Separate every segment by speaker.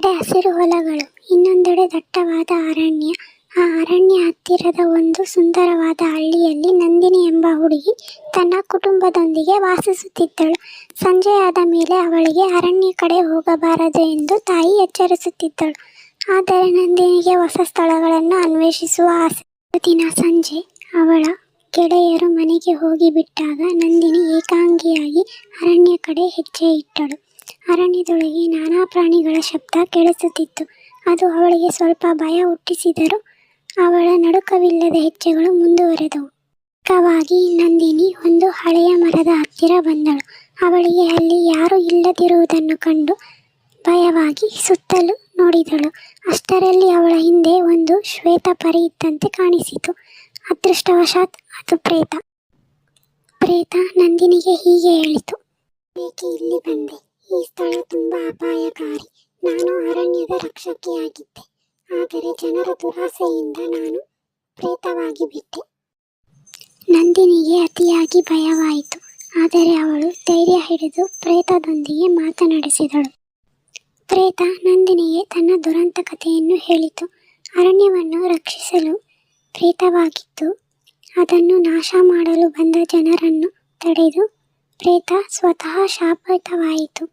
Speaker 1: ಹಸಿರು ಹೊಲಗಳು, ಇನ್ನೊಂದೆಡೆ ದಟ್ಟವಾದ ಅರಣ್ಯ. ಆ ಅರಣ್ಯ ಹತ್ತಿರದ ಒಂದು ಸುಂದರವಾದ ಹಳ್ಳಿಯಲ್ಲಿ ನಂದಿನಿ ಎಂಬ ಹುಡುಗಿ ತನ್ನ ಕುಟುಂಬದೊಂದಿಗೆ ವಾಸಿಸುತ್ತಿದ್ದಳು. ಸಂಜೆಯಾದ ಮೇಲೆ ಅವಳಿಗೆ ಅರಣ್ಯ ಕಡೆ ಹೋಗಬಾರದು ಎಂದು ತಾಯಿ ಎಚ್ಚರಿಸುತ್ತಿದ್ದಳು. ಆದರೆ ನಂದಿನಿಗೆ ಹೊಸ ಸ್ಥಳಗಳನ್ನು ಅನ್ವೇಷಿಸುವ ಆಸೆ. ದಿನ ಸಂಜೆ ಅವಳ ಗೆಳೆಯರು ಮನೆಗೆ ಹೋಗಿಬಿಟ್ಟಾಗ ನಂದಿನಿ ಏಕಾಂಗಿಯಾಗಿ ಅರಣ್ಯ ಕಡೆ ಹೆಜ್ಜೆ ಇಟ್ಟಳು. ಅರಣ್ಯದೊಳಗೆ ನಾನಾ ಪ್ರಾಣಿಗಳ ಶಬ್ದ ಕೇಳಿಸುತ್ತಿತ್ತು. ಅದು ಅವಳಿಗೆ ಸ್ವಲ್ಪ ಭಯ ಹುಟ್ಟಿಸಿದರೂ ಅವಳ ನಡುಕವಿಲ್ಲದ ಹೆಜ್ಜೆಗಳು ಮುಂದುವರೆದವು. ವೇಗವಾಗಿ ನಂದಿನಿ ಒಂದು ಹಳೆಯ ಮರದ ಹತ್ತಿರ ಬಂದಳು. ಅವಳಿಗೆ ಅಲ್ಲಿ ಯಾರೂ ಇಲ್ಲದಿರುವುದನ್ನು ಕಂಡು ಭಯವಾಗಿ ಸುತ್ತಲೂ ನೋಡಿದಳು. ಅಷ್ಟರಲ್ಲಿ ಅವಳ ಹಿಂದೆ ಒಂದು ಶ್ವೇತಪರಿ ಇದ್ದಂತೆ ಕಾಣಿಸಿತು. ಅದೃಷ್ಟವಶಾತ್ ಅದು ಪ್ರೇತ. ಪ್ರೇತ ನಂದಿನಿಗೆ ಹೀಗೆ ಹೇಳಿತು: ಏಕೆ ಇಲ್ಲಿ ಬಂದೆ? ಈ ಸ್ಥಳ ತುಂಬಾ ಅಪಾಯಕಾರಿ. ನಾನು ಅರಣ್ಯದ ರಕ್ಷಕಿಯಾಗಿದ್ದೆ, ಆದರೆ ಜನರ ದುರಾಸೆಯಿಂದ ನಾನು ಪ್ರೇತವಾಗಿ ಬಿಟ್ಟೆ. ನಂದಿನಿಗೆ ಅತಿಯಾಗಿ ಭಯವಾಯಿತು. ಆದರೆ ಅವಳು ಧೈರ್ಯ ಹಿಡಿದು ಪ್ರೇತದೊಂದಿಗೆ ಮಾತನಾಡಿಸಿದಳು. ಪ್ರೇತ ನಂದಿನಿಗೆ ತನ್ನ ದುರಂತ ಕಥೆಯನ್ನು ಹೇಳಿತು. ಅರಣ್ಯವನ್ನು ರಕ್ಷಿಸಲು ಪ್ರೇತವಾಗಿದ್ದು ಅದನ್ನು ನಾಶ ಮಾಡಲು ಬಂದ ಜನರನ್ನು ತಡೆದು ಪ್ರೇತ ಸ್ವತಃ ಶಾಪಿತವಾಯಿತು.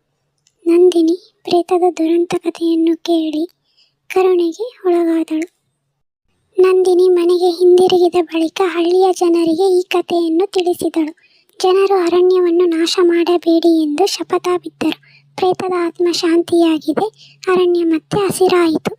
Speaker 1: ನಂದಿನಿ ಪ್ರೇತದ ದುರಂತ ಕಥೆಯನ್ನು ಕೇಳಿ ಕರುಣೆಗೆ ಒಳಗಾದಳು. ನಂದಿನಿ ಮನೆಗೆ ಹಿಂದಿರುಗಿದ ಬಳಿಕ ಹಳ್ಳಿಯ ಜನರಿಗೆ ಈ ಕಥೆಯನ್ನು ತಿಳಿಸಿದಳು. ಜನರು ಅರಣ್ಯವನ್ನು ನಾಶ ಮಾಡಬೇಡಿ ಎಂದು ಶಪಥ ಬಿದ್ದರು. ಪ್ರೇತದ ಆತ್ಮ ಶಾಂತಿಯಾಗಿದೆ. ಅರಣ್ಯ ಮತ್ತೆ ಹಸಿರಾಯಿತು.